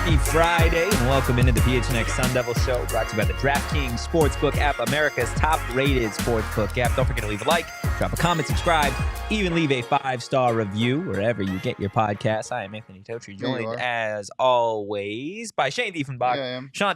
Happy Friday, and welcome into the PHNX Sun Devils show, brought to you by the DraftKings Sportsbook app, America's top-rated sportsbook app. Don't forget to leave a like, drop a comment, subscribe, even leave a 5-star review wherever you get your podcasts. I am Anthony Totri, joined as always by Shane Diefenbach, Shawn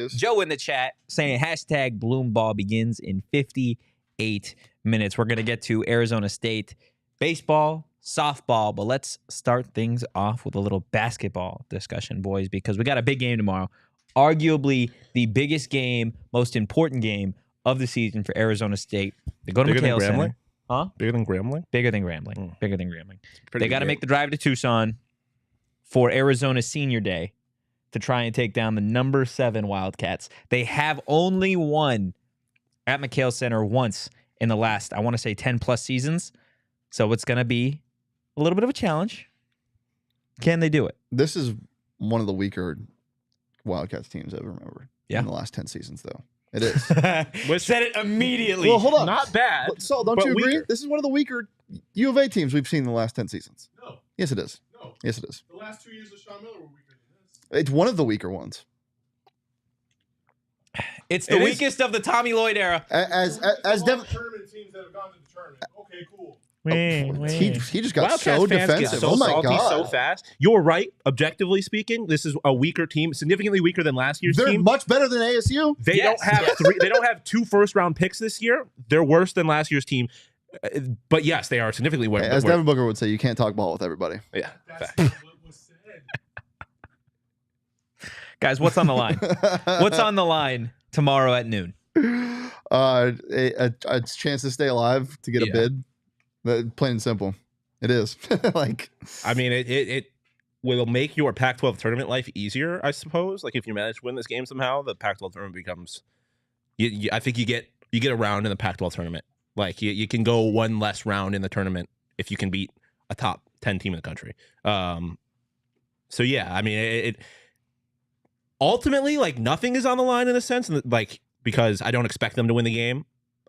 Joe in the chat saying hashtag Bloomball begins in 58 minutes. We're going to get to Arizona State baseball, softball, but let's start things off with a little basketball discussion, boys, because we got a big game tomorrow. Arguably the biggest game, most important game of the season for Arizona State. They go to McHale Center. Huh? Bigger than Grambling? Bigger than Grambling. Bigger than Grambling. They got to make the drive to Tucson for Arizona Senior Day to try and take down the number 7 Wildcats. They have only won at McHale Center once in the last, I want to say, 10-plus seasons. So it's going to be a little bit of a challenge. Can they do it? This is one of the weaker Wildcats teams I've ever remembered. In the last 10 seasons, though. It is. Said it immediately. Well, hold on. Not bad. So don't you agree? Weaker. This is one of the weaker U of A teams we've seen in the last 10 seasons. No. Yes, it is. No. Yes, it is. The last 2 years of Shawn Miller were weaker than this. It's one of the weaker ones. It's the weakest of the Tommy Lloyd era. As tournament teams that have gone to the tournament. Okay, cool. He just got Wildcats so fans defensive. get so oh my salty God. so fast. You're right. Objectively speaking, this is a weaker team, significantly weaker than last year's They're team. much better than ASU. They don't have They don't have 2 first-round picks this year. They're worse than last year's team. But yes, they are significantly worse. As Devin Booker would say, you can't talk ball with everybody. Yeah. That's not what was said. Guys, what's on the line? What's on the line tomorrow at noon? A chance to stay alive to get a bid. Plain and simple. It is. I mean, it will make your Pac-12 tournament life easier, I suppose. Like if you manage to win this game somehow, the Pac-12 tournament becomes. I think you get a round in the Pac-12 tournament. Like you can go one less round in the tournament if you can beat a top 10 team in the country. So yeah, I mean, it ultimately like nothing is on the line in a sense, like because I don't expect them to win the game.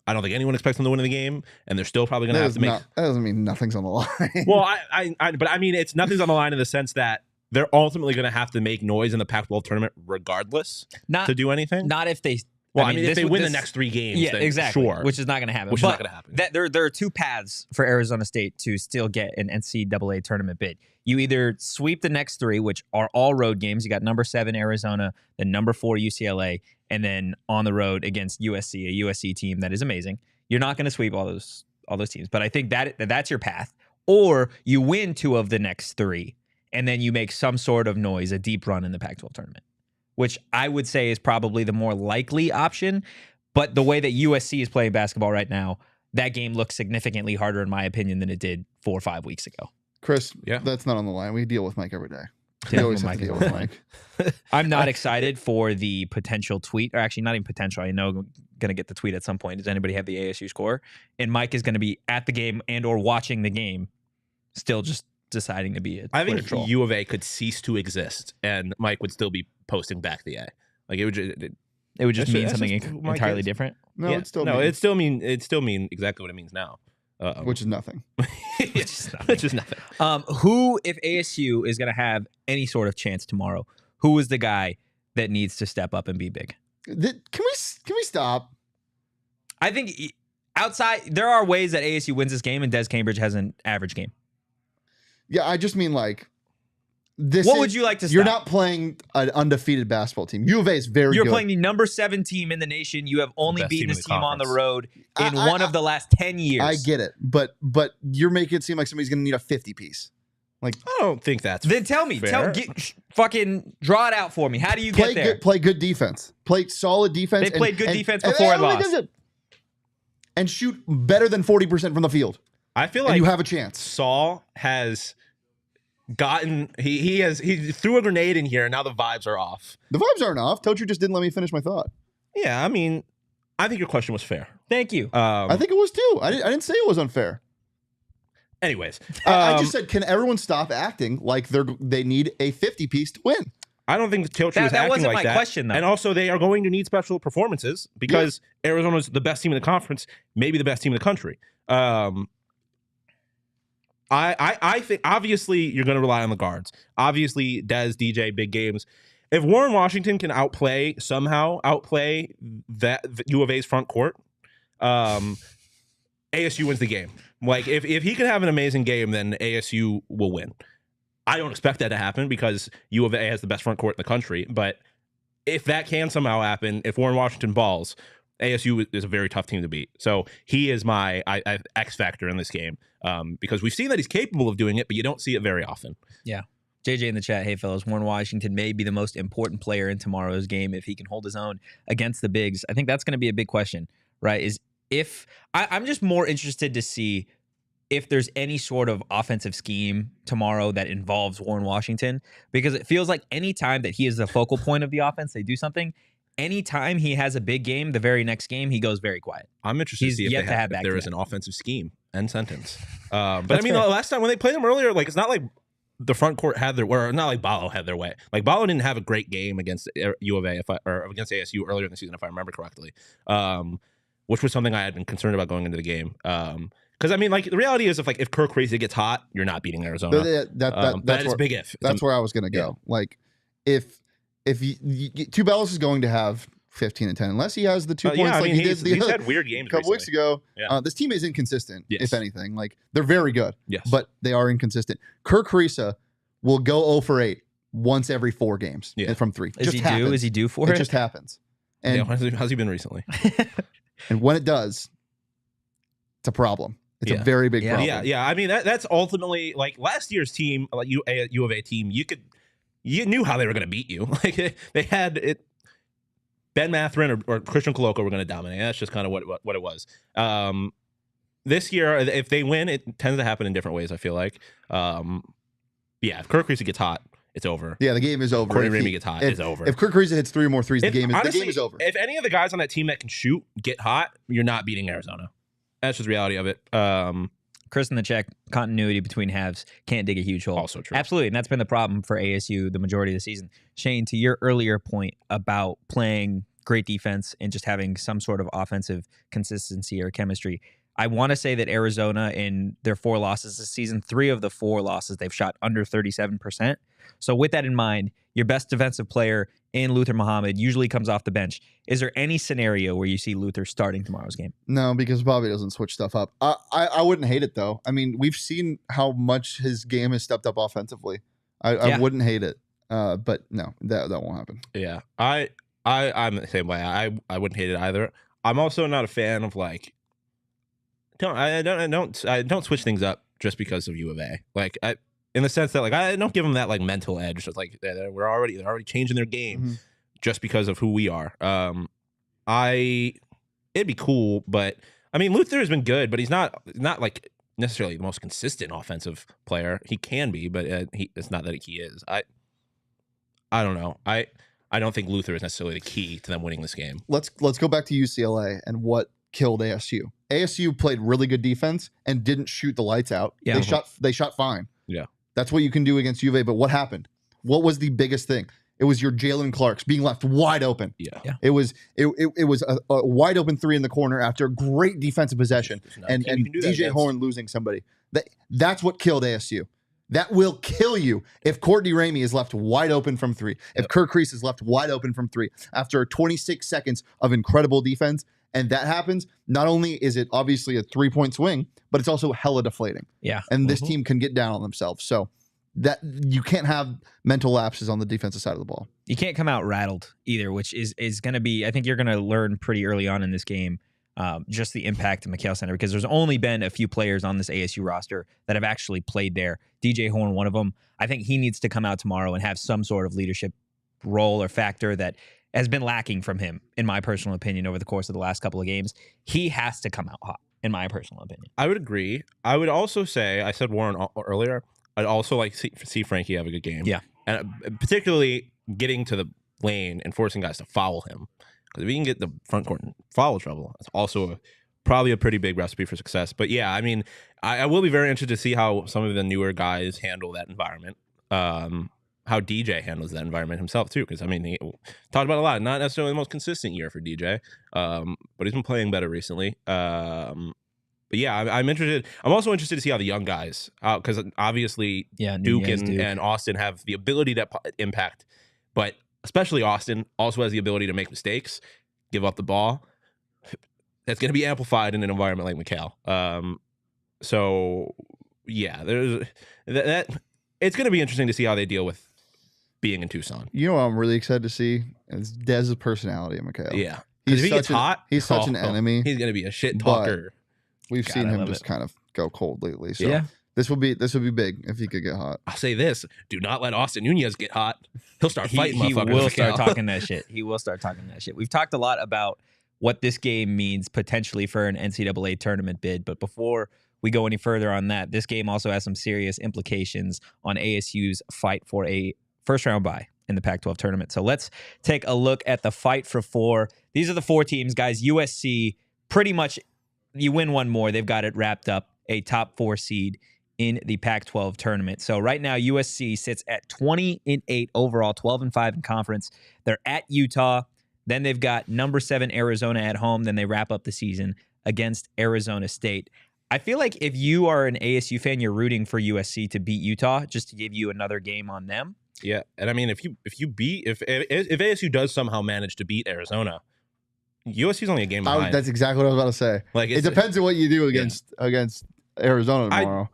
I don't think anyone expects them to win the game, and they're still probably going to have to make. That doesn't mean nothing's on the line. Well, but I mean, it's nothing's on the line in the sense that they're ultimately going to have to make noise in the Pac-12 tournament, regardless to do anything. Not if they. Well, I mean if they win the next 3 games, then exactly. Sure, which is not going to happen. Which is not going to happen. There are 2 paths for Arizona State to still get an NCAA tournament bid. You either sweep the next 3, which are all road games. You got number 7 Arizona, then number 4 UCLA, and then on the road against USC, a USC team that is amazing. You're not going to sweep all those teams, but I think that's your path. Or you win 2 of the next 3, and then you make some sort of noise, a deep run in the Pac-12 tournament, which I would say is probably the more likely option. But the way that USC is playing basketball right now, that game looks significantly harder, in my opinion, than it did 4 or 5 weeks ago. Chris, that's not on the line. We deal with Mike every day. We always have to deal with Mike. I'm not excited for the potential tweet, or actually not even potential. I know I'm going to get the tweet at some point. Does anybody have the ASU score? And Mike is going to be at the game and or watching the game, still just deciding to be a I think troll. U of A could cease to exist, and Mike would still be posting back the A. Like it would just mean something entirely different. No, yeah. it'd still mean exactly what it means now. Which is nothing. Which is nothing. Who, if ASU is going to have any sort of chance tomorrow, who is the guy that needs to step up and be big? Can we stop? I think outside there are ways that ASU wins this game, and Des Cambridge has an average game. Yeah, I just mean like this. What would you like to stop? You're not playing an undefeated basketball team. U of A is very good. You're playing the number 7 team in the nation. You have only beaten this team on the road in one of the last 10 years. I get it, but you're making it seem like somebody's going to need a 50-piece. Like I don't think that's then tell me. fair. Fucking draw it out for me. How do you get there? Play good defense. Play solid defense. They played good defense before and lost. And shoot better than 40% from the field. I feel like you have a chance. Saul has gotten he threw a grenade in here, and now the vibes are off. The vibes aren't off. Tochu just didn't let me finish my thought. Yeah, I mean, I think your question was fair. Thank you. I think it was too. I didn't say it was unfair. Anyways, I just said, can everyone stop acting like they need a 50-piece to win? I don't think the Tochu was acting like that. That wasn't my question, though. And also, they are going to need special performances because Arizona's the best team in the conference, maybe the best team in the country. I think obviously you're going to rely on the guards. Obviously, Dez, DJ, big games. If Warren Washington can somehow outplay that U of A's front court, ASU wins the game. Like if he can have an amazing game, then ASU will win. I don't expect that to happen because U of A has the best front court in the country. But if that can somehow happen, if Warren Washington balls, ASU is a very tough team to beat. So he is my X factor in this game because we've seen that he's capable of doing it, but you don't see it very often. Yeah. JJ in the chat, hey fellas, Warren Washington may be the most important player in tomorrow's game if he can hold his own against the bigs. I think that's going to be a big question, right? I'm just more interested to see if there's any sort of offensive scheme tomorrow that involves Warren Washington, because it feels like any time that he is the focal point of the offense, they do something. Anytime he has a big game, the very next game, he goes very quiet. I'm interested to see if there is an offensive scheme. End sentence. But I mean, the last time when they played him earlier, like it's not like the front court had their way, or not like Ballo had their way. Like Ballo didn't have a great game against U of A or against ASU earlier in the season, if I remember correctly, which was something I had been concerned about going into the game. Because I mean, like the reality is, if Kirk Crazy gets hot, you're not beating Arizona. That's a big if. That's where I was going to go. Yeah. Like if Tubelis is going to have 15 and 10, unless he has the 2 points. Yeah, I mean, like he's had weird games a couple weeks ago. Yeah. This team is inconsistent, if anything. Like they're very good, but they are inconsistent. Kirk Crazy will go 0 for 8 once every 4 games from 3. Is he due for it? It just happens. And how's he been recently? And when it does, it's a problem. It's a very big problem. Yeah. I mean, that's ultimately like last year's team, like U of A team. You knew how they were going to beat you. Like they had it. Ben Matherin or Christian Coloco were going to dominate. That's just kind of what it was. This year, if they win, it tends to happen in different ways, I feel like. If Kirk Crazy gets hot, it's over. Yeah, the game is over. Courtney Ramey gets hot, it's over. If Kirk Crazy hits 3 or more threes, the game is over. If any of the guys on that team that can shoot get hot, you're not beating Arizona. That's just the reality of it. Chris in the check, continuity between halves, can't dig a huge hole. Also true. Absolutely, and that's been the problem for ASU the majority of the season. Shane, to your earlier point about playing great defense and just having some sort of offensive consistency or chemistry, I want to say that Arizona, in their 4 losses this season, 3 of the 4 losses, they've shot under 37%. So with that in mind, your best defensive player in Luther Muhammad usually comes off the bench. Is there any scenario where you see Luther starting tomorrow's game? No, because Bobby doesn't switch stuff up. I wouldn't hate it, though. I mean, we've seen how much his game has stepped up offensively. I wouldn't hate it. But no, that won't happen. Yeah, I'm the same way. I wouldn't hate it either. I'm also not a fan of like I don't switch things up just because of U of A. Like in the sense that like I don't give them that like mental edge. Just like they're already changing their game just because of who we are. It'd be cool, but I mean Luther has been good, but he's not like necessarily the most consistent offensive player. He can be, but it's not that he is. I don't know. I don't think Luther is necessarily the key to them winning this game. Let's go back to UCLA and what killed ASU. ASU played really good defense and didn't shoot the lights out. Yeah. They shot fine. Yeah. That's what you can do against U of A, but what happened? What was the biggest thing? It was your Jalen Clarks being left wide open. Yeah. It was a wide open 3 in the corner after a great defensive possession and DJ Horn losing somebody. That's what killed ASU. That will kill you if Courtney Ramey is left wide open from 3. If Kirk Crazy is left wide open from 3 after 26 seconds of incredible defense, and that happens, not only is it obviously a 3-point swing, but it's also hella deflating. Yeah. And this team can get down on themselves. So that you can't have mental lapses on the defensive side of the ball. You can't come out rattled either, which is going to be, I think you're going to learn pretty early on in this game, just the impact of McHale Center, because there's only been a few players on this ASU roster that have actually played there. DJ Horn, one of them. I think he needs to come out tomorrow and have some sort of leadership role or factor that has been lacking from him, in my personal opinion, over the course of the last couple of games. He has to come out hot, in my personal opinion. I would agree. I would also say, I said Warren earlier, I'd also like to see Frankie have a good game. Yeah. And particularly getting to the lane and forcing guys to foul him. Because if he can get the front court in foul trouble, that's also probably a pretty big recipe for success. But yeah, I mean, I will be very interested to see how some of the newer guys handle that environment. How DJ handles that environment himself too, because I mean he talked about a lot. Not necessarily the most consistent year for DJ, but he's been playing better recently. But yeah, I'm interested. I'm also interested to see how the young guys, because obviously Duke Nunez, and Austin have the ability to impact, but especially Austin also has the ability to make mistakes, give up the ball. That's going to be amplified in an environment like McCall. So yeah, there's that. It's going to be interesting to see how they deal with being in Tucson. You know what I'm really excited to see is Dez's personality in McHale. Yeah, because if he gets hot, he's such an enemy. He's going to be a shit talker. We've seen him just kind of go cold lately. So Yeah. this would be big if he could get hot. I'll say this: do not let Austin Nunez get hot. He'll start fighting. He motherfuckers will with start Cal. talking that shit. He will start talking that shit. We've talked a lot about what this game means potentially for an NCAA tournament bid, but before we go any further on that, this game also has some serious implications on ASU's fight for a first-round bye in the Pac-12 tournament. So let's take a look at the fight for 4. These are the 4 teams, guys. USC, pretty much, you win one more, they've got it wrapped up, a top 4 seed in the Pac-12 tournament. So right now, USC sits at 20-8 overall, 12-5 in conference. They're at Utah. Then they've got number 7 Arizona at home. Then they wrap up the season against Arizona State. I feel like if you are an ASU fan, you're rooting for USC to beat Utah just to give you another game on them. Yeah, and I mean, if ASU does somehow manage to beat Arizona, USC's only a game behind. That's exactly what I was about to say. Like it depends on what you do against Arizona tomorrow.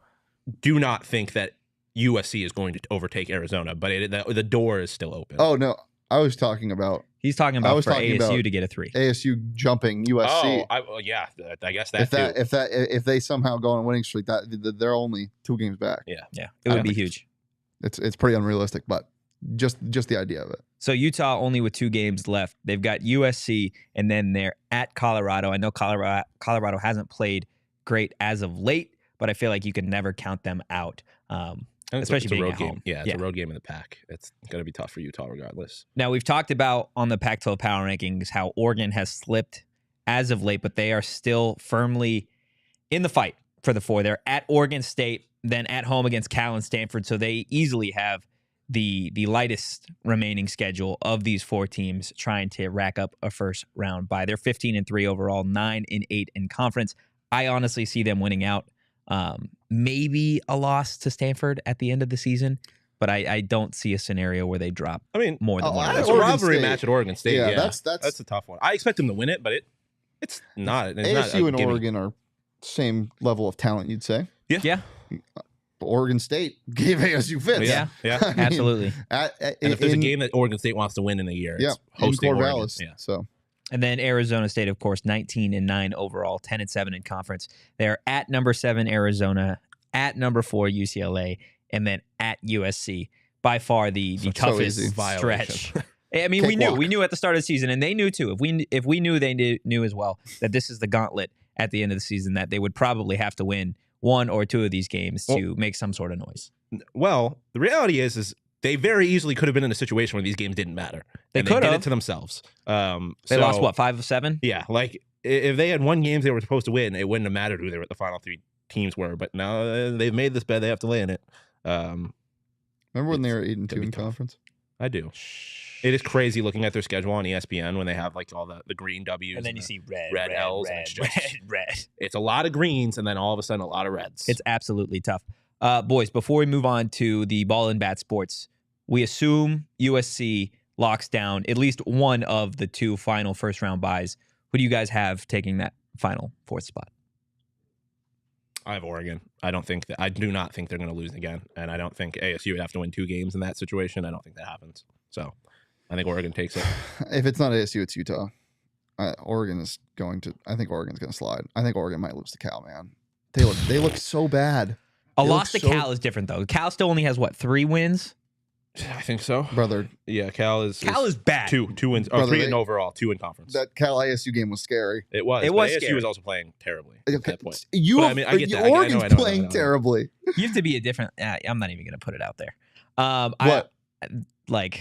I do not think that USC is going to overtake Arizona, but the door is still open. Oh no, I was talking about. He's talking about for ASU to get a 3. ASU jumping USC. Yeah, I guess that if they somehow go on a winning streak, they're only 2 games back. Yeah, it would be huge. It's pretty unrealistic, but just the idea of it. So Utah only with 2 games left. They've got USC, and then they're at Colorado. I know Colorado hasn't played great as of late, but I feel like you can never count them out. Especially being at home. Yeah, it's a road game in the Pac. It's going to be tough for Utah regardless. Now, we've talked about on the Pac-12 Power Rankings how Oregon has slipped as of late, but they are still firmly in the fight for the 4. They're at Oregon State, then at home against Cal and Stanford, so they easily have the lightest remaining schedule of these 4 teams trying to rack up a first-round bye. They're 15-3 overall, 9-8 in conference. I honestly see them winning out. Maybe a loss to Stanford at the end of the season, but I don't see a scenario where they drop more than one. It's a rivalry match at Oregon State. Yeah, that's a tough one. I expect them to win it, but it's not. ASU and Oregon are same level of talent, you'd say. Yeah. Oregon State gave ASU fits. Yeah, I mean, absolutely. And if there's a game that Oregon State wants to win in a year, it's hosting in Oregon. Corvallis. Yeah. So. And then Arizona State, of course, 19-9 overall, 10-7 in conference. They're at number 7 Arizona, at number 4 UCLA, and then at USC. By far the toughest stretch. I mean, we knew at the start of the season, and they knew too. If we knew, they knew as well that this is the gauntlet at the end of the season, that they would probably have to win 1 or 2 of these games to make some sort of noise. Well, the reality is they very easily could have been in a situation where these games didn't matter. They could have. They did it to themselves. They lost, what, 5 of 7? Yeah. Like, if they had won games they were supposed to win, it wouldn't have mattered who the final 3 teams were. But now they've made this bet. They have to lay in it. Remember when they were 8-2 in conference? I do. It is crazy looking at their schedule on ESPN when they have like all the green W's. And then you see red L's. red. It's a lot of greens and then all of a sudden a lot of reds. It's absolutely tough. Boys, before we move on to the ball and bat sports, we assume USC locks down at least one of the 2 final first-round buys. Who do you guys have taking that final 4th spot? I have Oregon. I do not think they're going to lose again, and I don't think ASU would have to win 2 games in that situation. I don't think that happens. So I think Oregon takes it. If it's not ASU, it's Utah. Oregon is going to. I think Oregon's going to slide. I think Oregon might lose to Cal. Man, they look so bad. A loss to Cal is different though. Cal still only has what, 3 wins? I think so, brother. Yeah, Cal is bad. 2 wins. Brother, 3 in overall, 2 in conference. That Cal ASU game was scary. It was. ASU scary. Was also playing terribly at that point. I get that. Oregon's playing terribly. You have to be a different. I'm not even going to put it out there. What?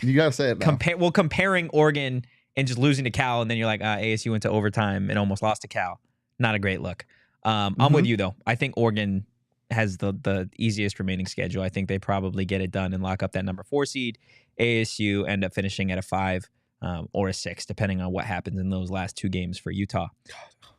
You gotta say it now. Comparing Oregon and just losing to Cal, and then you're like, ASU went to overtime and almost lost to Cal. Not a great look. I'm with you though. I think Oregon has the easiest remaining schedule. I think they probably get it done and lock up that number 4 seed. ASU end up finishing at a 5 or a 6, depending on what happens in those last 2 games for Utah.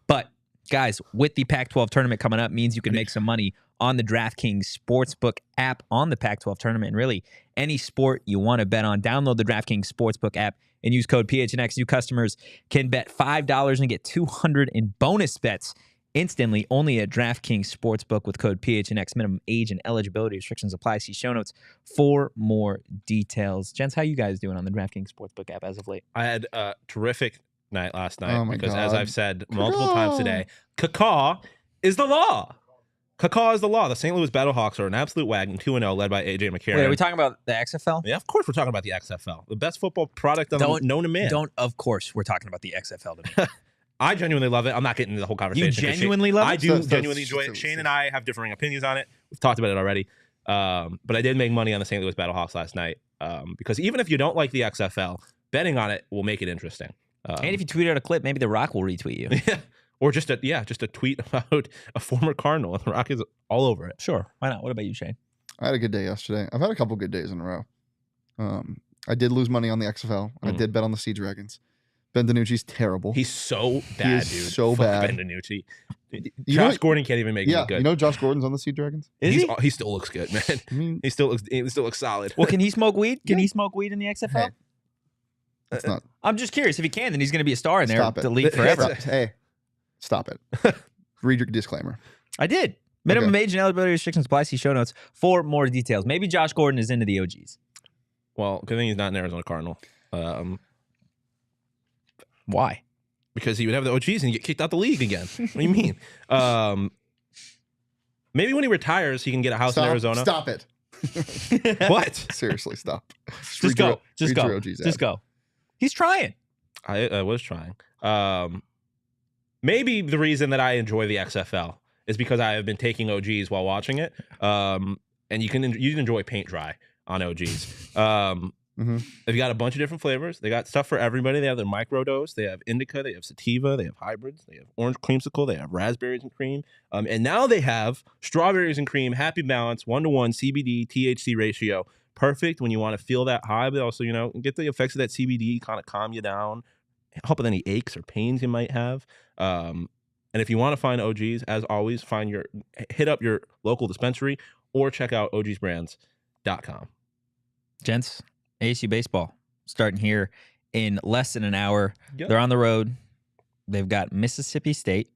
But Guys, with the Pac-12 tournament coming up means you can make some money on the DraftKings Sportsbook app on the Pac-12 tournament. And really, any sport you want to bet on, download the DraftKings Sportsbook app and use code PHNX. New customers can bet $5 and get $200 in bonus bets instantly only at DraftKings Sportsbook with code PHNX. Minimum age and eligibility restrictions apply. See show notes for more details. Gents, how you guys doing on the DraftKings Sportsbook app as of late? I had a terrific night last night Oh my because, God. as I've said multiple times today, cacaw is the law. Cacaw is the law. The St. Louis Battlehawks are an absolute wagon, 2-0, led by AJ McCarron. Wait, are we talking about the XFL? Yeah, of course we're talking about the XFL, the best football product known to man. Of course, we're talking about the XFL to me. I genuinely love it. I'm not getting into the whole conversation. You genuinely love it? I do genuinely enjoy it. Shane and I have differing opinions on it. We've talked about it already. But I did make money on the St. Louis Battlehawks last night because even if you don't like the XFL, betting on it will make it interesting. And if you tweet out a clip, maybe The Rock will retweet you. Or just a tweet about a former Cardinal, and The Rock is all over it. Sure, why not? What about you, Shane? I had a good day yesterday. I've had a couple good days in a row. I did lose money on the XFL. I did bet on the Sea Dragons. Ben DiNucci's terrible. He's so bad, dude. So Fuck bad. Ben DiNucci. Josh Gordon can't even make it look good. You know Josh Gordon's on the Sea Dragons? He still looks good, man. I mean, He still looks solid. Well, can he smoke weed? Can he smoke weed in the XFL? Hey, it's not. I'm just curious. If he can, then he's going to be a star in there. Stop it. The league forever. Stop it. Read your disclaimer. I did. Minimum age and eligibility restrictions apply. See show notes for more details. Maybe Josh Gordon is into the OGs. Well, good thing he's not an Arizona Cardinal. Why? Because he would have the OGs and get kicked out the league again. What do you mean? Maybe when he retires, he can get a house in Arizona. Stop it. What? Seriously, stop. Just go. Just go. He's trying. I was trying. Maybe the reason that I enjoy the XFL is because I have been taking OGs while watching it. And you can enjoy paint dry on OGs. They've got a bunch of different flavors. They got stuff for everybody. They have their microdose. They have indica. They have sativa. They have hybrids. They have orange creamsicle. They have raspberries and cream. And now they have strawberries and cream, happy balance, 1-to-1 CBD THC ratio. Perfect when you want to feel that high, but also, get the effects of that CBD, kind of calm you down, help with any aches or pains you might have. And if you want to find OGs, as always, hit up your local dispensary or check out ogsbrands.com. Gents, ASU baseball starting here in less than an hour. Yep. They're on the road. They've got Mississippi State.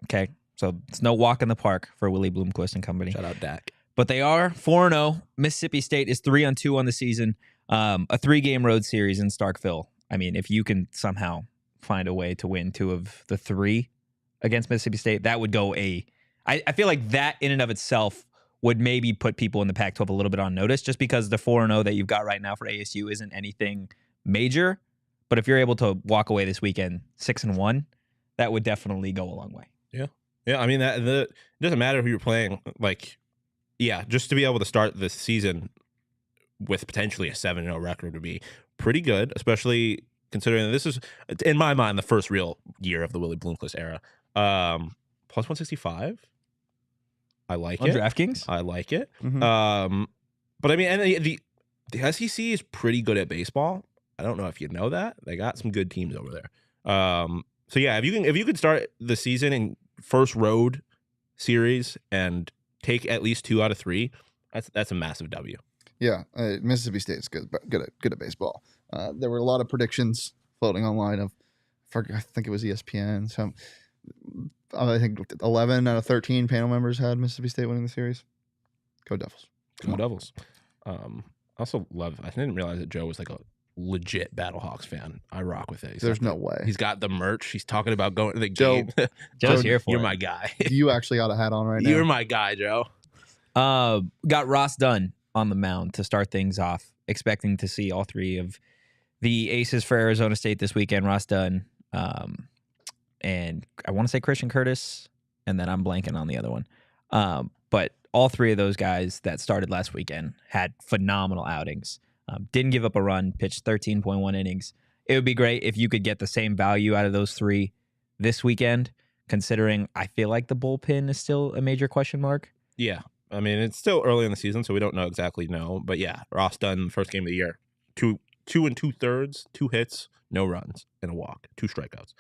Okay, so it's no walk in the park for Willie Bloomquist and company. Shout out Dak. But they are 4-0. Mississippi State is 3-2 on the season. A 3-game road series in Starkville. I mean, if you can somehow find a way to win 2 of the 3 against Mississippi State, that would go I feel like that in and of itself would maybe put people in the Pac-12 a little bit on notice, just because the 4-0 that you've got right now for ASU isn't anything major. But if you're able to walk away this weekend 6-1, that would definitely go a long way. Yeah. I mean, it doesn't matter who you're playing. Just to be able to start this season with potentially a 7-0 record would be pretty good, especially considering that this is, in my mind, the first real year of the Willie Bloomquist era. Plus 165. I like it. On DraftKings? I like it. Mm-hmm. But I mean, and the SEC is pretty good at baseball. I don't know if you know that. They got some good teams over there. So yeah, if you could start the season in first road series and take at least 2 out of 3, that's a massive W. Yeah, Mississippi State is good at baseball. There were a lot of predictions floating online I think it was ESPN. So I think 11 out of 13 panel members had Mississippi State winning the series. Go Devils. Go Devils. Also love, I didn't realize that Joe was like a legit Battlehawks fan. I rock with it. There's no way. He's got the merch. He's talking about going to the Joe, game. Joe's here for You're it. my guy. You actually got a hat on right now. You're my guy, Joe. Got Ross Dunn on the mound to start things off. Expecting to see all 3 of the aces for Arizona State this weekend. Ross Dunn, and I want to say Christian Curtis, and then I'm blanking on the other one. But all 3 of those guys that started last weekend had phenomenal outings. Didn't give up a run, pitched 13.1 innings. It would be great if you could get the same value out of those 3 this weekend, considering I feel like the bullpen is still a major question mark. Yeah. I mean, it's still early in the season, so we don't exactly know. But yeah, Ross Dunn, first game of the year, 2 2/2, 2 hits, no runs, and a walk, 2 strikeouts.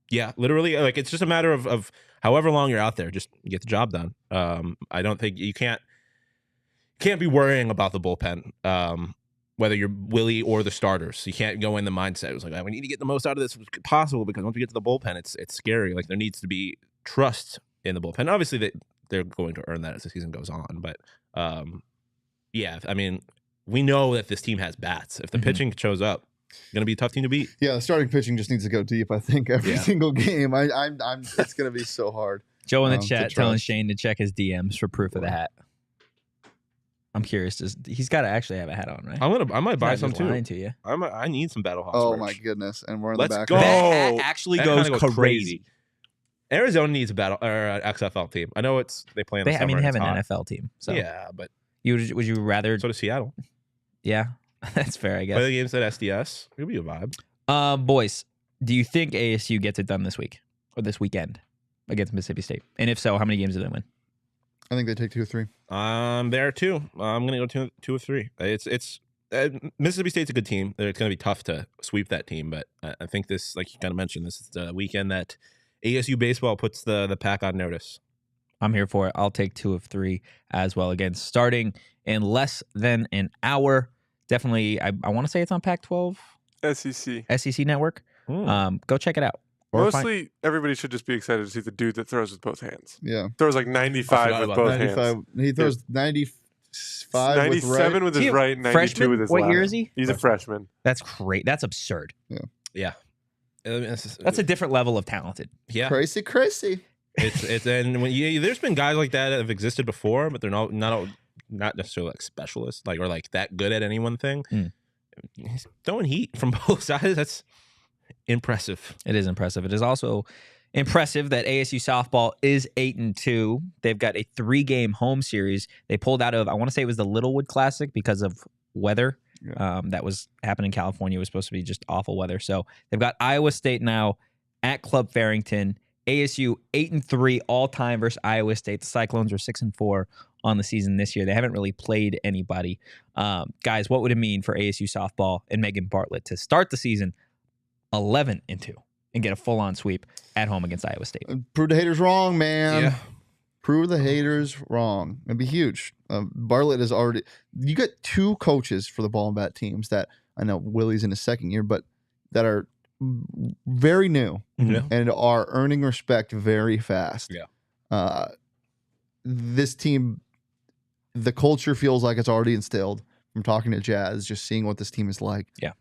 Yeah, literally, like it's just a matter of however long you're out there, just get the job done. I don't think you can't be worrying about the bullpen, whether you're Willie or the starters. You can't go in the mindset. It was like, we need to get the most out of this as possible because once we get to the bullpen, it's scary. Like there needs to be trust in the bullpen. Obviously, they're going to earn that as the season goes on. But yeah, I mean, we know that this team has bats. If the pitching shows up, it's going to be a tough team to beat. Yeah, the starting pitching just needs to go deep, I think, every single game. It's going to be so hard. Joe in the chat telling Shane to check his DMs for proof of the hat. I'm curious. He's got to actually have a hat on, right? I might buy some too. To you. I need some Battlehawks. Oh merch. my goodness! And we're in Let's the back. go. That hat actually goes crazy. Arizona needs a battle or an XFL team. I know they play in the summer. They have an NFL team. So yeah, but would you rather? So does Seattle. Yeah, that's fair. I guess. Play the games at SDS. It'll be a vibe. Boys, do you think ASU gets it done this week or this weekend against Mississippi State? And if so, how many games do they win? I think they take 2 or 3. There too. I'm gonna go 2 or 3. It's Mississippi State's a good team. It's gonna be tough to sweep that team, but I think this, like you kind of mentioned, this is the weekend that ASU baseball puts the pack on notice. I'm here for it. I'll take 2 of 3 as well. Again, starting in less than an hour. Definitely, I want to say it's on Pac-12 SEC Network. Go check it out. Mostly, everybody should just be excited to see the dude that throws with both hands. Yeah. Throws like 95 with both hands. He throws 95 97 with his right, 92 freshman? with his What left. year is he? He's a freshman. That's great. That's absurd. Yeah. That's a different level of talented. Yeah. Crazy. It's and when there's been guys like that have existed before, but they're not necessarily like specialists, like or like that good at any one thing. He's throwing heat from both sides. That's impressive. It is impressive. It is also impressive that ASU softball is 8-2. They've got a 3-game home series. They pulled out of, I want to say it was the Littlewood Classic because of weather. That was happening in California. It was supposed to be just awful weather. So they've got Iowa State now at Club Farrington. ASU 8-3 all time versus Iowa State. The Cyclones are 6-4 on the season this year. They haven't really played anybody. Guys, what would it mean for ASU softball and Megan Bartlett to start the season 11-2 and get a full-on sweep at home against Iowa State? Prove the haters wrong, man. Yeah. Prove the haters wrong. It'd be huge. Bartlett is already. You get 2 coaches for the ball and bat teams that I know Willie's in his 2nd year, but that are very new and are earning respect very fast. Yeah. This team, the culture feels like it's already instilled from talking to Jazz, just seeing what this team is like. Yeah.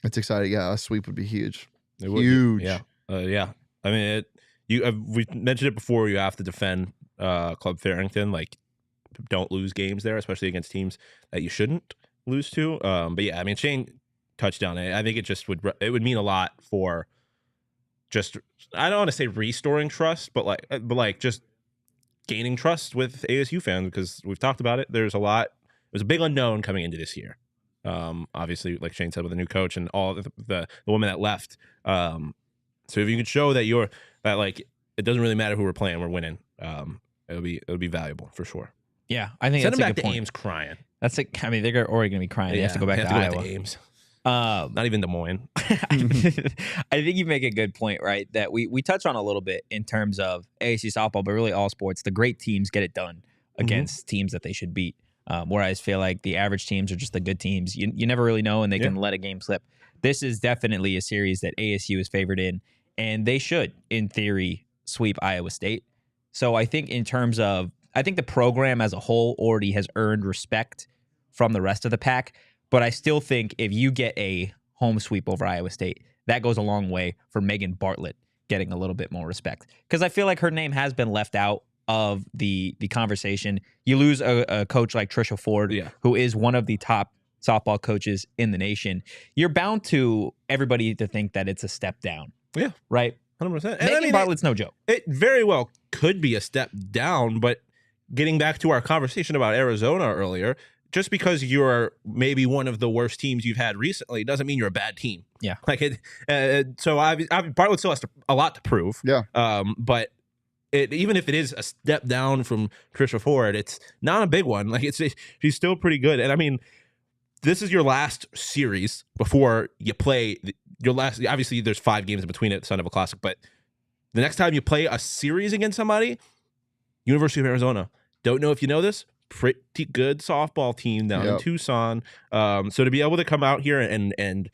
It's exciting. Yeah, a sweep would be huge. It would Huge. Be. Yeah. Yeah. I mean, we mentioned it before. You have to defend Club Farrington. Like, don't lose games there, especially against teams that you shouldn't lose to. But yeah, I mean, Shane touchdown. I think it would mean a lot for just, I don't want to say restoring trust, but like just gaining trust with ASU fans, because we've talked about it. There's a big unknown coming into this year. Obviously, like Shane said, with a new coach and all the women that left. So if you can show that like it doesn't really matter who we're playing, we're winning. It'll be valuable for sure. Yeah, I think Send that's them a back good to point. Ames crying. That's it. I mean, they're already going to be crying. They have to go back to Iowa. Ames. Not even Des Moines. I think you make a good point, right? That we touch on a little bit in terms of ASU softball, but really all sports. The great teams get it done against teams that they should beat. Whereas I feel like the average teams are just the good teams. You never really know, and they can let a game slip. This is definitely a series that ASU is favored in, and they should, in theory, sweep Iowa State. So I think the program as a whole already has earned respect from the rest of the pack. But I still think if you get a home sweep over Iowa State, that goes a long way for Megan Bartlett getting a little bit more respect. Because I feel like her name has been left out of the conversation. You lose a coach like Trisha Ford, who is one of the top softball coaches in the nation. You're bound to everybody to think that it's a step down. Yeah. Right? 100%. Megan Bartlett's no joke. It very well could be a step down, but getting back to our conversation about Arizona earlier, just because you're maybe one of the worst teams you've had recently doesn't mean you're a bad team. Yeah. Like so Bartlett still has a lot to prove. Yeah. But even if it is a step down from Trisha Ford, it's not a big one. Like she's still pretty good. And I mean, this is your last series before you play your last, obviously there's 5 games in between it, Sun Devil Classic, but the next time you play a series against somebody, University of Arizona, don't know if you know this, pretty good softball team down in Tucson. So to be able to come out here and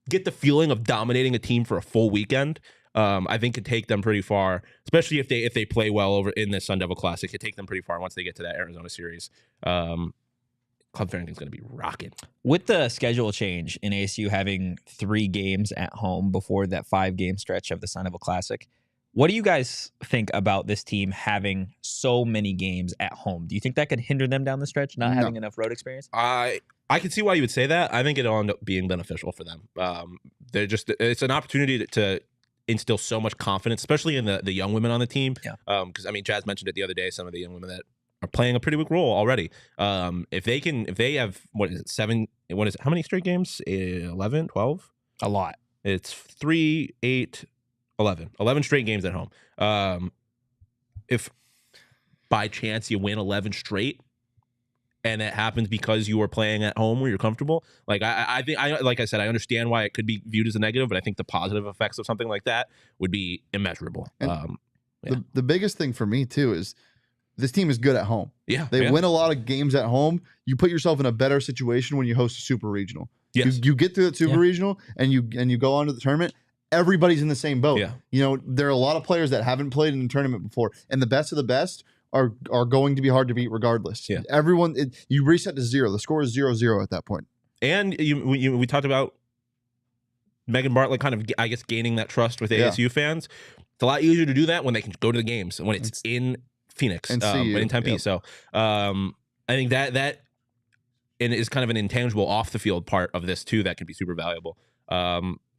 get the feeling of dominating a team for a full weekend, I think could take them pretty far, especially if they play well over in the Sun Devil Classic. Could take them pretty far once they get to that Arizona series. Club Farrington's going to be rocking. With the schedule change in ASU having 3 games at home before that 5-game stretch of the Sun Devil Classic, what do you guys think about this team having so many games at home? Do you think that could hinder them down the stretch, not having enough road experience? I can see why you would say that. I think it'll end up being beneficial for them. It's an opportunity to instill so much confidence, especially in the young women on the team. Yeah. Because I mean, Jazz mentioned it the other day. Some of the young women that are playing a pretty big role already. If they have how many straight games? 11, 12? A lot. It's 3, 8, 11. 11 straight games at home. If by chance you win 11 straight, and it happens because you are playing at home where you're comfortable, like I think like I said, I understand why it could be viewed as a negative, but I think the positive effects of something like that would be immeasurable. The biggest thing for me too is this team is good at home. Yeah, they win a lot of games at home. You put yourself in a better situation when you host a super regional. Yes. You get through that super regional and you go on to the tournament. Everybody's in the same boat. Yeah. You know, there are a lot of players that haven't played in the tournament before, and the best of the best are going to be hard to beat regardless. Yeah. Everyone, you reset to 0. The score is 0-0 at that point. And we talked about Megan Bartlett kind of, I guess, gaining that trust with ASU fans. It's a lot easier to do that when they can go to the games, when it's in Phoenix and in Tempe. Yep. So I think that is kind of an intangible off the field part of this too that can be super valuable.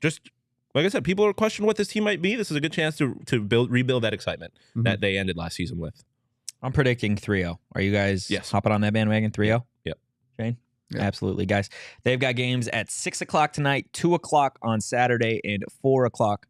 Just like I said, people are questioning what this team might be. This is a good chance to rebuild that excitement that they ended last season with. I'm predicting 3-0. Are you guys hopping on that bandwagon 3-0? Yep. Shane? Yep. Absolutely, guys. They've got games at 6 o'clock tonight, 2 o'clock on Saturday, and 4 o'clock.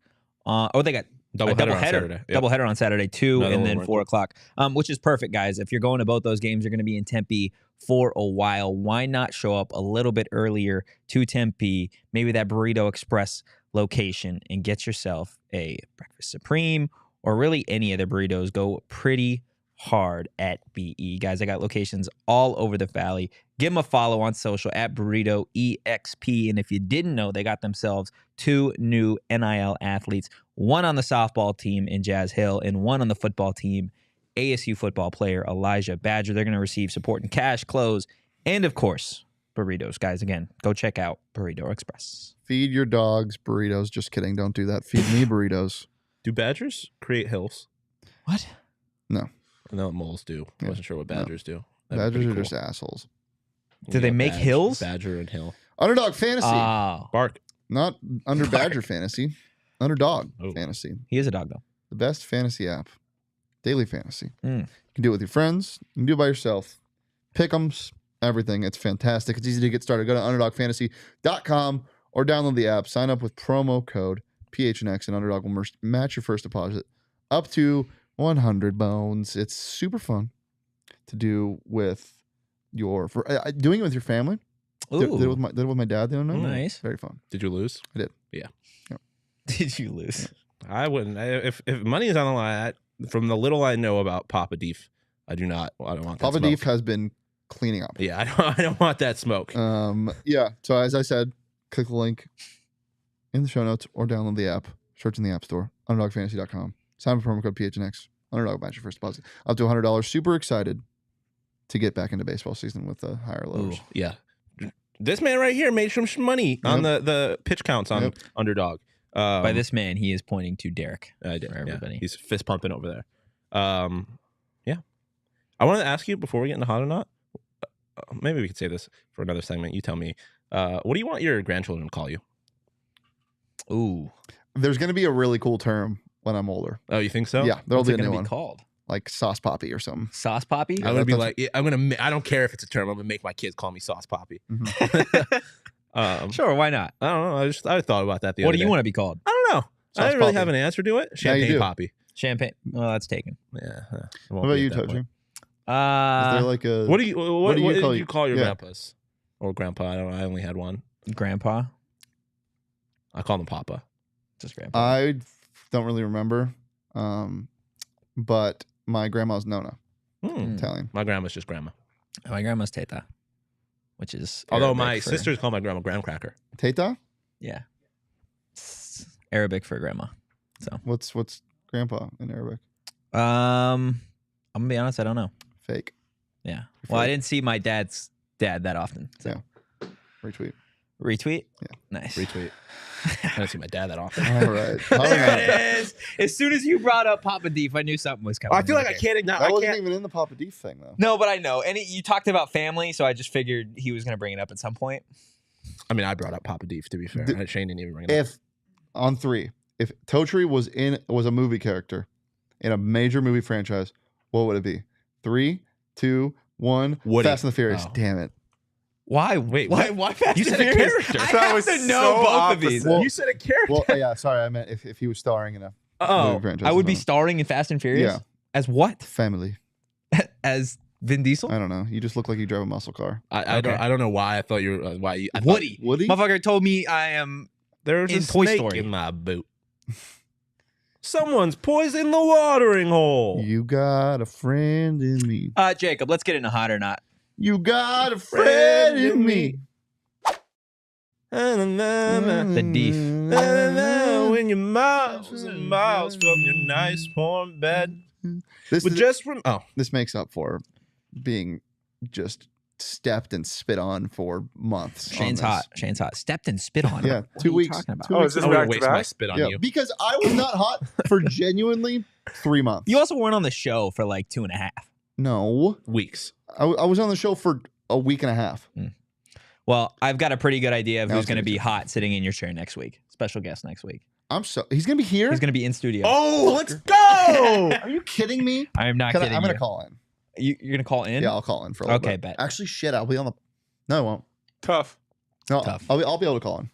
They got Doubleheader on Saturday. Yep. Doubleheader on Saturday, 2, and then 4 cool. o'clock, which is perfect, guys. If you're going to both those games, you're going to be in Tempe for a while. Why not show up a little bit earlier to Tempe, maybe that Burrito Express location, and get yourself a breakfast supreme or really any of the burritos. Go pretty hard at BE. Guys, I got locations all over the valley. Give them a follow on social at Burrito EXP. And if you didn't know, they got themselves 2 new NIL athletes, one on the softball team in Jazz Hill and one on the football team, ASU football player Elijah Badger. They're going to receive support in cash, clothes, and of course, burritos. Guys, again, go check out Burrito Express. Feed your dogs burritos. Just kidding. Don't do that. Feed me burritos. Do badgers create hills? What? No. I know what moles do. I wasn't sure what badgers do. Badgers are just assholes. Do they make hills? Badger and hill. Underdog Fantasy. Bark. Not under Badger Fantasy. Underdog Fantasy. He is a dog, though. The best fantasy app. Daily fantasy. Mm. You can do it with your friends. You can do it by yourself. Pick'ems, everything. It's fantastic. It's easy to get started. Go to underdogfantasy.com or download the app. Sign up with promo code PHNX and Underdog will match your first deposit up to 100 bones. It's super fun to do with doing it with your family. Ooh. Did it with my dad the other night. Nice. Very fun. Did you lose? I did. Yeah. Yep. Did you lose? I wouldn't. If money is on the line, from the little I know about Papa Deef, I don't want that Papa smoke. Deef has been cleaning up. Yeah, I don't want that smoke. Yeah. So as I said, click the link in the show notes or download the app. Search in the app store. Underdogfantasy.com. Sign up with promo code PHNX. Underdog match your first deposit up to $100. Super excited to get back into baseball season with the higher lows. Ooh, yeah. This man right here made some money on the pitch counts on Underdog. By this man, he is pointing to Derek. I did. For everybody. Yeah. He's fist pumping over there. Yeah. I wanted to ask you before we get into hot or not. Maybe we could say this for another segment. You tell me. What do you want your grandchildren to call you? Ooh. There's going to be a really cool term when I'm older. Oh, you think so? Yeah, there'll What's be it a new going to one. be called? Like Sauce Poppy or something. Sauce Poppy? I'm gonna be like, I don't care if it's a term. I'm gonna make my kids call me Sauce Poppy. Mm-hmm. Sure, why not? I don't know. I thought about that the What other do day. you want to be called? I don't know. Sauce I didn't really Poppy. have an answer to it. Champagne Poppy. Champagne. Well, that's taken. Yeah. What about you, Toji? Is there like a What did you call your Yeah. grandpas or grandpa? I don't know. I only had one. Grandpa? I call him Papa. Just grandpa. I don't really remember, but my grandma's Nona. Italian. My grandma's just grandma. My grandma's Teta, which is Although Arabic my for- sisters call my grandma Graham Cracker. Teta? Yeah. It's Arabic for grandma. What's grandpa in Arabic? I'm gonna be honest, I don't know. Fake. Yeah. Well, I didn't see my dad's dad that often. So Retweet. retweet? Yeah. Nice. Retweet. I don't see my dad that often. All right. There it is. As soon as you brought up Papa Deef, I knew something was coming. I feel like I Okay. can't ignore. That I wasn't can't. even in the Papa Deef thing, though. No, but I know. And you talked about family, so I just figured he was going to bring it up at some point. I mean, I brought up Papa Deef, to be fair. Shane didn't even bring it up. If on 3, if Totri was a movie character in a major movie franchise, what would it be? 3, 2, 1. Woody. Fast and the Furious. Oh. Damn it. Why? Wait, why? what? Why Fast You and said a Furious? character. I That have was to know so both of opposite. these. Well, You said a character. Well, yeah. Sorry, I meant if he was starring in a Oh, movie franchise. I would be no. starring in Fast and Furious. Yeah. As what? Family. As Vin Diesel? I don't know. You just look like you drive a muscle car. I don't know why I thought you were why you, I thought Woody. Woody? Motherfucker told me I am. There's In a Toy snake Story. in my boot. Someone's poisoned the watering hole. You got a friend in me. Jacob, let's get into hot or not. You got a friend in me. The Deef. When you're miles and miles from your nice warm bed. This But is- just from this makes up for being just stepped and spit on for months. on Shane's this. hot. Shane's hot. Stepped and spit on. Yeah, What 2 are you weeks. talking about? 2 Oh, weeks. is this I wouldn't back to waste my back? spit on Yeah, you. because I was not hot for genuinely 3 months. You also weren't on the show for like 2.5. No, Weeks. I was on the show for a week and a half. Well, I've got a pretty good idea of Now who's it's going to gonna be be hot sitting in your chair next week. Special guest next week. He's gonna be here. He's going to be in studio. Oh, let's go. Are you kidding me? I am not kidding I'm gonna you. call in. You're going to call in? Yeah, I'll call in for a little Okay, bit. bet. Actually, shit, I'll be on the. No, I won't. Tough. No, Tough. I'll be able to call in.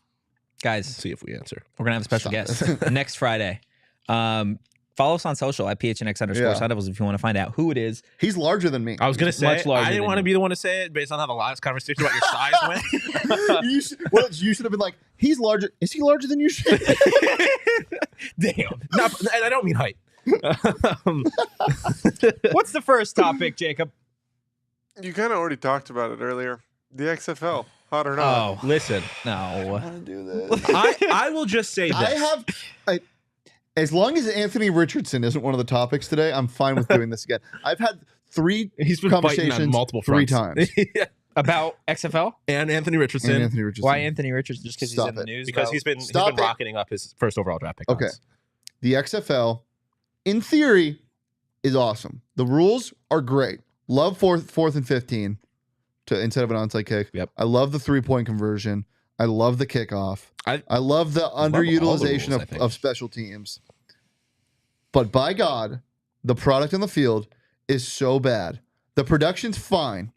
Guys, See if we answer. we're going to have a special Stop guest next Friday. Follow us on social at PHNX Yeah. Sun Devils if you want to find out who it is. He's larger than me. I was gonna say Much larger I didn't than want to you. be the one to say it based on how the last conversation about your size went. You should have been like, he's larger. Is he larger than you? Damn. And I don't mean height. What's the first topic, Jacob? You kind of already talked about it earlier. The XFL, hot or not? Oh, Listen, no. want to do this. I will just say this. As long as Anthony Richardson isn't one of the topics today, I'm fine with doing this again. I've had 3 He's been fighting on conversations multiple 3 fronts. times. About XFL? And Anthony Richardson. And Anthony Richardson. Why Anthony Richards? Just because he's Stop in the it. news? Because about- he's been Stop it. rocketing up his first overall draft pick. Okay. odds. The XFL, in theory, is awesome. The rules are great. Love fourth and 15 instead of an onside kick. Yep. I love the 3-point conversion. I love the kickoff. I love the all the underutilization rules, I think. of special teams. But by God, the product on the field is so bad. The production's fine.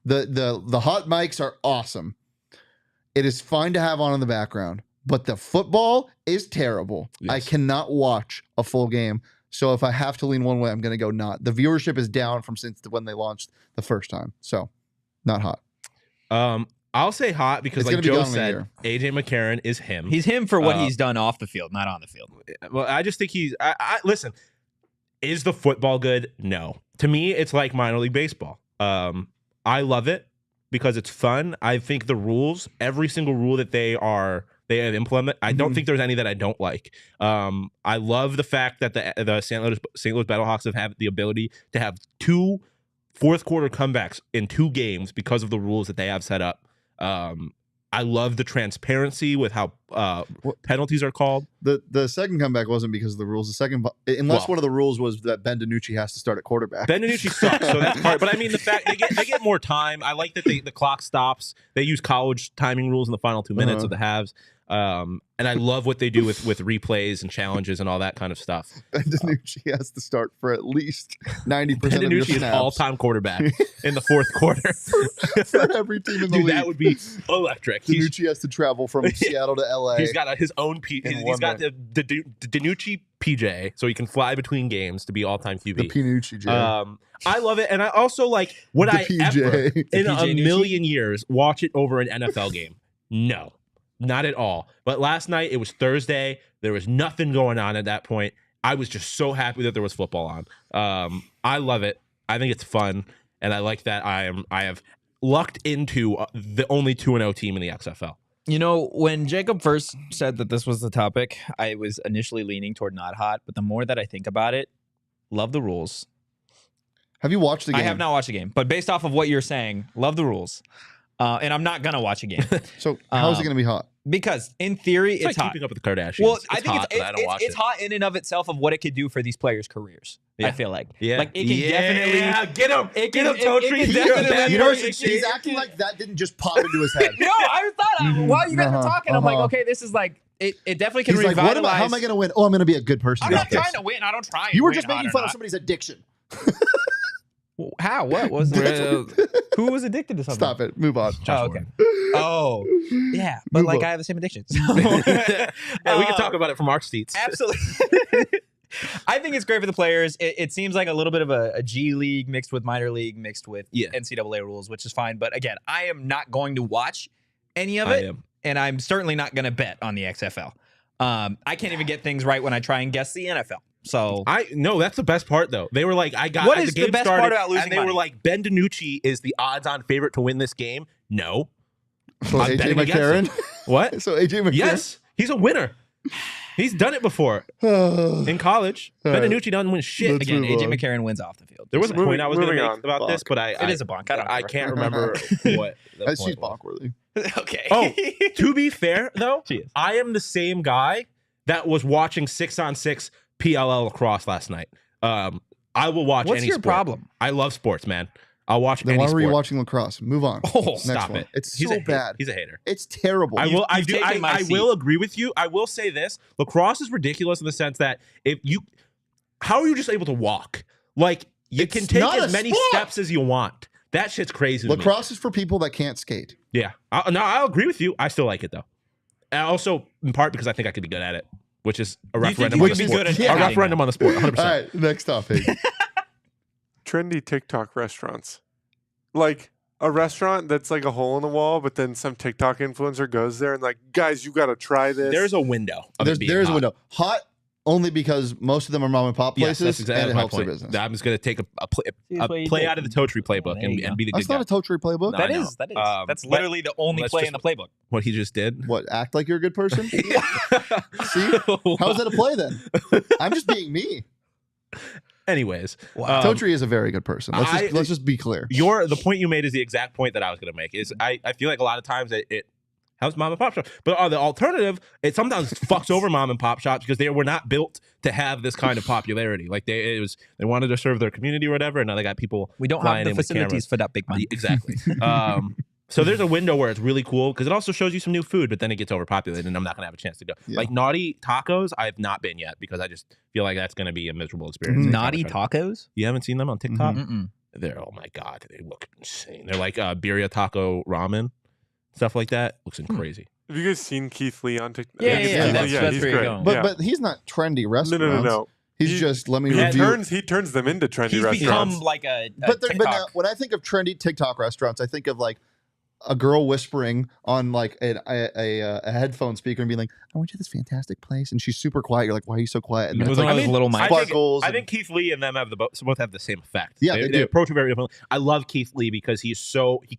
The hot mics are awesome. It is fine to have on in the background, but the football is terrible. Yes. I cannot watch a full game. So if I have to lean one way, I'm going to go not. The viewership is down from since when they launched the first time. So not hot. I'll say hot because, It's like gonna be Joe gone in a said, AJ McCarron is him. He's him for what he's done off the field, not on the field. Well, I just think he's. I listen. Is the football good? No. To me, it's like minor league baseball. I love it because it's fun. I think the rules, every single rule that they have implemented, I don't think there's any that I don't like. I love the fact that the St. Louis Battlehawks have had the ability to have 2 fourth quarter comebacks in 2 games because of the rules that they have set up. I love the transparency with how penalties are called. The second comeback wasn't because of the rules. The second, unless Well- one of the rules was that Ben DiNucci has to start at quarterback. Ben DiNucci sucks, so that's part. But I mean, the fact they get more time. I like that the clock stops. They use college timing rules in the final 2 minutes of the halves. And I love what they do with replays and challenges and all that kind of stuff. Ben DiNucci has to start for at least 90% Ben of your DiNucci is snaps all-time quarterback in the fourth quarter. for every team in the Dude, league. that would be electric. DiNucci has to travel from Seattle to LA. He's got his own In he's one got the DiNucci PJ, so he can fly between games to be all-time QB. the Pinucci J. I love it, and I also like would The I PJ. ever in PJ a Nucci? million years watch it over an NFL game? No. Not at all. But last night, it was Thursday. There was nothing going on at that point. I was just so happy that there was football on. I love it. I think it's fun. And I like that I have lucked into the only 2-0 team in the XFL. You know, when Jacob first said that this was the topic, I was initially leaning toward not hot. But the more that I think about it, love the rules. Have you watched the game? I have not watched the game. But based off of what you're saying, love the rules. And I'm not going to watch a game. So how is it going to be hot? Because in theory, it's like hot. Keeping up with the Kardashians. Well, it's I think hot, it's hot in and of itself of what it could do for these players' careers. Yeah. I feel like. Yeah. Like it can definitely. Get him. Get him, Totri. You know, he's acting like that didn't just pop into his head. No, I thought while you guys were talking, I'm like, okay, this is like it definitely can He's like, revitalize. how am I going to win? Oh, I'm going to be a good person. I'm not trying to win. I don't try. You were just making fun of somebody's addiction. How? What was who was addicted to something? Stop it. Move on. Oh, okay. Oh, yeah. But Move like on. I have the same addiction. So. Yeah, we can talk about it from our seats. Absolutely. I think it's great for the players. It seems like a little bit of a G League mixed with minor league mixed with NCAA rules, which is fine. But again, I am not going to watch any of it, and I'm certainly not going to bet on the XFL. I can't even get things right when I try and guess the NFL. So No, that's the best part though. They were like, what is the best part about losing and they money? were like, Ben DiNucci is the odds-on favorite to win this game. No. So I'm AJ betting against McCarron? him. What? So AJ McCarron? Yes, he's a winner. He's done it before in college. All Ben right. DiNucci doesn't win shit. Let's Again, move AJ on. McCarron wins off the field. There was a point I was going to moving make on. about this, but It is a bonk. I can't remember what the She's point was. bonk-worthy. Okay. Oh, to be fair though, She is. I am the same guy that was watching 6-on-6 PLL lacrosse last night. I will watch What's any your sport. problem? I love sports, man. I'll watch Then any why sport. were you watching lacrosse? Move on. Oh, Next Stop one. it. It's He's so a hater. bad. He's a hater. It's terrible. I You've taken my seat. will agree with you. I will say this: lacrosse is ridiculous in the sense that how are you just able to walk? Like you can take not as a many sport. steps as you want. That shit's crazy. to me. Lacrosse is for people that can't skate. Yeah. I'll agree with you. I still like it though. And also in part because I think I could be good at it, which is a You think referendum you on could the be sport. good at A anything, referendum on the sport. 100%. All right, next topic. Trendy TikTok restaurants. Like a restaurant that's like a hole in the wall, but then some TikTok influencer goes there and like, guys, you got to try this. There's a window. Of it being There's a hot. window. Hot only because most of them are mom and pop Yes, places, that's exactly and it my helps point. their business. I'm just going to take a what you play did. out of the Totri playbook There you and go. be the good That's guy. not a Totri playbook. No, That I know. is. That's That's literally the only let's play just- in the playbook. What he just did. What, act like you're a good person? See? How's that a play then? I'm just being me. Anyways, Wow. Totri is a very good person. Let's just be clear. the point you made is the exact point that I was going to make. Is I feel like a lot of times it helps mom and pop shops, but the alternative, it sometimes fucks over mom and pop shops because they were not built to have this kind of popularity. Like they wanted to serve their community or whatever, and now they got people. We don't flying have the in with facilities cameras. for that big money. Exactly. So there's a window where it's really cool because it also shows you some new food, but then it gets overpopulated, and I'm not gonna have a chance to go. Yeah. Like Naughty Tacos, I have not been yet because I just feel like that's gonna be a miserable experience. Naughty tacos? You haven't seen them on TikTok? Mm-mm. They're oh my god, they look insane. They're like birria taco ramen, stuff like that. Looks crazy. Have you guys seen Keith Lee on TikTok? Yeah, Keith yeah, Lee, that's he's where you're great. going. But Yeah. but he's not trendy no, restaurants. no. He's He- just let me He review. turns them into trendy He's restaurants. become like a But now, TikTok. when I think of trendy TikTok restaurants, I think of like a girl whispering on like a headphone speaker and being like, "I went to this fantastic place," and she's super quiet. You're like, "Why are you so quiet?" And It then was it's one of like those little mics. sparkles. I and- think Keith Lee and them have both have the same effect. Yeah, they they do. approach it very differently. I love Keith Lee because he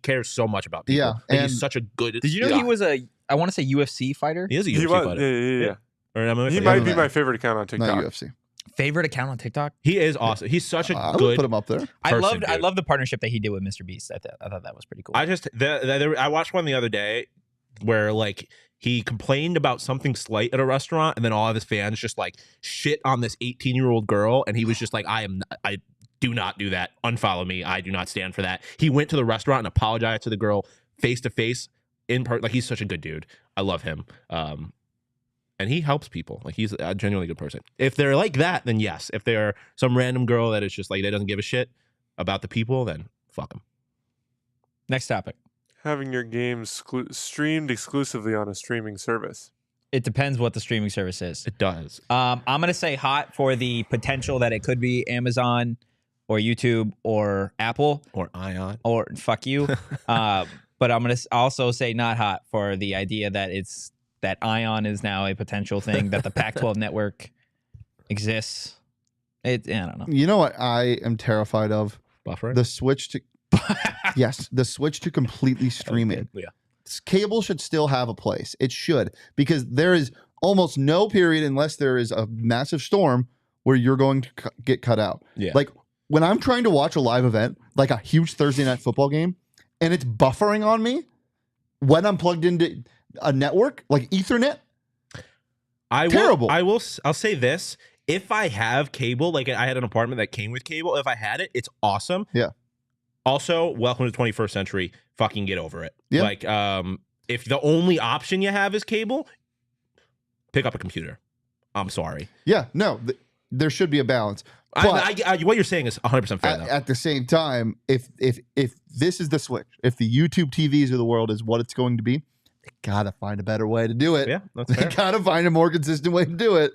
cares so much about people. Yeah, Like, and- he's such a good. Did you know guy. he was I want to say UFC fighter? He is a He UFC was, fighter. yeah. Or an MMA He fighter. might be MMA. my favorite account on not TikTok. UFC. Favorite account on TikTok? He is awesome. He's such a I would good. put him up there. I person, loved dude. the partnership that he did with Mr. Beast. I thought that was pretty cool. I just I watched one the other day where like he complained about something slight at a restaurant, and then all of his fans just like shit on this 18-year-old girl, and he was just like, I do not do that. Unfollow me. I do not stand for that. He went to the restaurant and apologized to the girl face to face in part. Like he's such a good dude. I love him. And he helps people. Like he's a genuinely good person. If they're like that, then yes. If they're some random girl that is just like, they doesn't give a shit about the people, then fuck them. Next topic. Having your games streamed exclusively on a streaming service. It depends what the streaming service is. It does. I'm going to say hot for the potential that it could be Amazon or YouTube or Apple Or Ion. or fuck you. but I'm going to also say not hot for the idea that Ion is now a potential thing, that the Pac-12 network exists. I don't know. You know what I am terrified of? Buffering? The switch to yes, the switch to completely streaming. Yeah. Cable should still have a place. It should, because there is almost no period unless there is a massive storm where you're going to get cut out. Yeah. Like when I'm trying to watch a live event, like a huge Thursday night football game, and it's buffering on me when I'm plugged into a network like Ethernet. Terrible. I'll say this. If I have cable, like I had an apartment that came with cable, if I had it, it's awesome. Yeah. Also, welcome to the 21st century. Fucking get over it. Yeah. Like, if the only option you have is cable, pick up a computer. I'm sorry. Yeah, no, there should be a balance. But What you're saying is 100% fair, though. at the same time, if this is the switch, if the YouTube TVs of the world is what it's going to be, they gotta find a better way to do it. Yeah, that's They fair. gotta find a more consistent way to do it.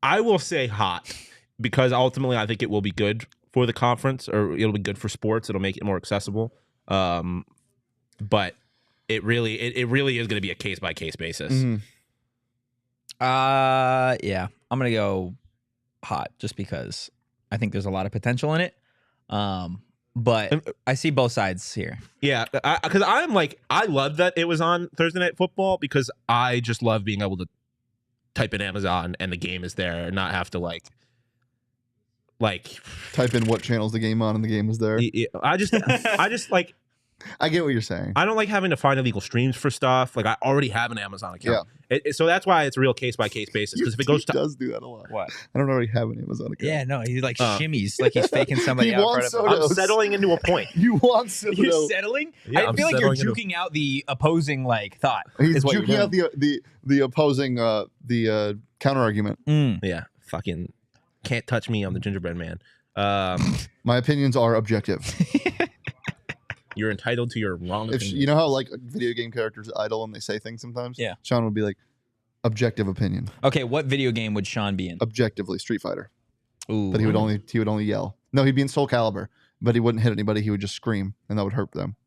I will say hot because ultimately I think it will be good for the conference, or it'll be good for sports. It'll make it more accessible. But it really is going to be a case by case basis. Mm-hmm. Yeah, I'm gonna go hot just because I think there's a lot of potential in it. But I see both sides here. Yeah, because I'm like, I love that it was on Thursday Night Football because I just love being able to type in Amazon and the game is there and not have to like Type in what channel's the game on and the game is there. I just like, I get what you're saying. I don't like having to find illegal streams for stuff. Like I already have an Amazon account. Yeah. So that's why it's a real case by case basis. Because if it goes He does do that a lot. What? I don't already have an Amazon account. Yeah, no, he like shimmies like he's faking somebody He out in wants front of him. Sotos. I'm settling into a point. You want Soto. You're settling? Yeah, I I'm feel like you're settling into- juking out the opposing like thought. He's is what you're juking out doing. the opposing the counter argument. Yeah, fucking can't touch me. I'm the gingerbread man. My opinions are objective. You're entitled to your wrong If opinion. you know how like video game characters idle and they say things sometimes. Yeah. Shawn would be like, objective opinion. Okay, what video game would Shawn be in? Objectively, Street Fighter. Ooh, But he would only yell. No, he'd be in Soul Calibur, but he wouldn't hit anybody. He would just scream, and that would hurt them.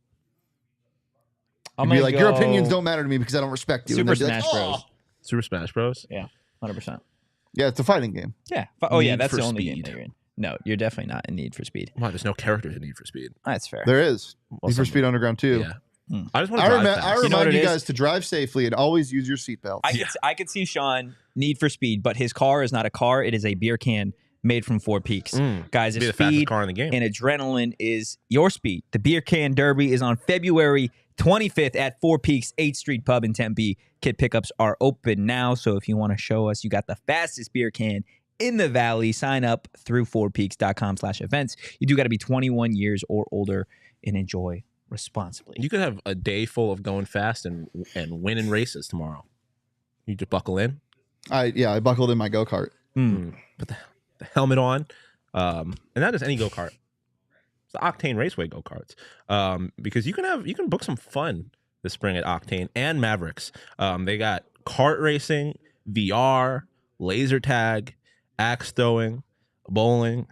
I'm He'd be gonna like, your go opinions don't matter to me because I don't respect you. And Super they'd be like, Smash "Oh." Bros. Super Smash Bros. Yeah, 100%. Yeah, it's a fighting game. Yeah. Oh yeah, Need that's for the only game Speed. that you're in. No, you're definitely not in Need for Speed. Wow, there's no characters in Need for Speed. That's fair. There is. Well, Need for some- Speed Underground 2. Yeah. I just want to drive fast. I You know remind what you it is? guys to drive safely and always use your seatbelts. I could see Shawn Need for Speed, but his car is not a car. It is a beer can made from Four Peaks. Guys, Be if the fastest speed car in the game. and adrenaline is your speed, the Beer Can Derby is on February 25th at Four Peaks 8th Street Pub in Tempe. Kit pickups are open now, so if you want to show us you got the fastest beer can in the Valley, sign up through fourpeaks.com/events. You do got to be 21 years or older and enjoy responsibly. You could have a day full of going fast and winning races tomorrow. You just buckle in, I buckled in my go-kart. put the helmet on, and not just any go-kart. It's the Octane Raceway go-karts, because you can book some fun this spring at Octane and Mavericks. They got kart racing, VR, laser tag, axe throwing, bowling,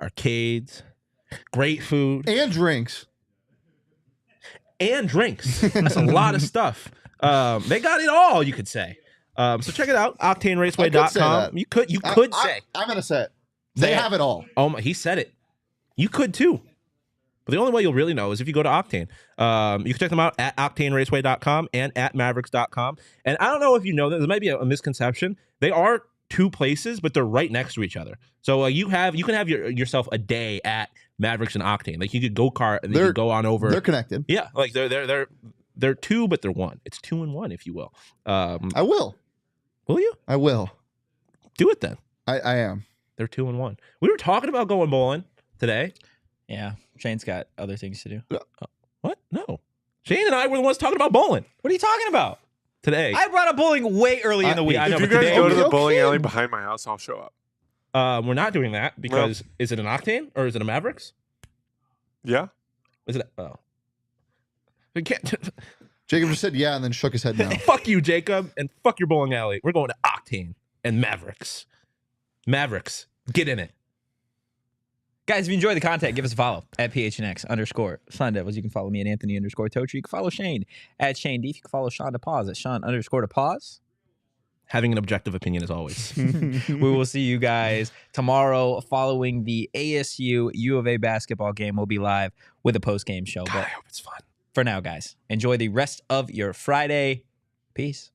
arcades, great food, And drinks. and drinks. That's a lot of stuff. They got it all, you could say. So check it out, I could say octaneraceway.com. that. You could say. I'm going to say it. They have it all. Oh my, he said it. You could too. But the only way you'll really know is if you go to Octane. You can check them out at octaneraceway.com and at mavericks.com. And I don't know if you know that there might be a misconception. They are two places, but they're right next to each other. So you can have yourself a day at Mavericks and Octane. Like you could go kart and then you could go on over. They're connected. Yeah, like they're two, but they're one. It's 2 in 1, if you will. I will. Will you I will. do it then? I am. They're 2 in 1. We were talking about going bowling today. Yeah, Shane's got other things to do. What? No. Shane and I were the ones talking about bowling What are you talking about? today. I brought up bowling way early in the week. I know, If you but guys today- go to the Okay. bowling alley behind my house, I'll show up. We're not doing that because is it an Octane or is it a Mavericks? Yeah. Is it? Oh, we can't. Jacob just said yeah and then shook his head no. Fuck you, Jacob, and fuck your bowling alley. We're going to Octane and Mavericks. Mavericks, get in it, Guys, if you enjoy the content, give us a follow at PHNX_Sun Devils. You can follow me at Anthony_Tocher. You can follow Shane at Shane D. You can follow Shawn DePause at Shawn_DePause. Having an objective opinion as always. We will see you guys tomorrow following the ASU U of A basketball game. We'll be live with a post-game show. God, But I hope it's fun. for now, guys, enjoy the rest of your Friday. Peace.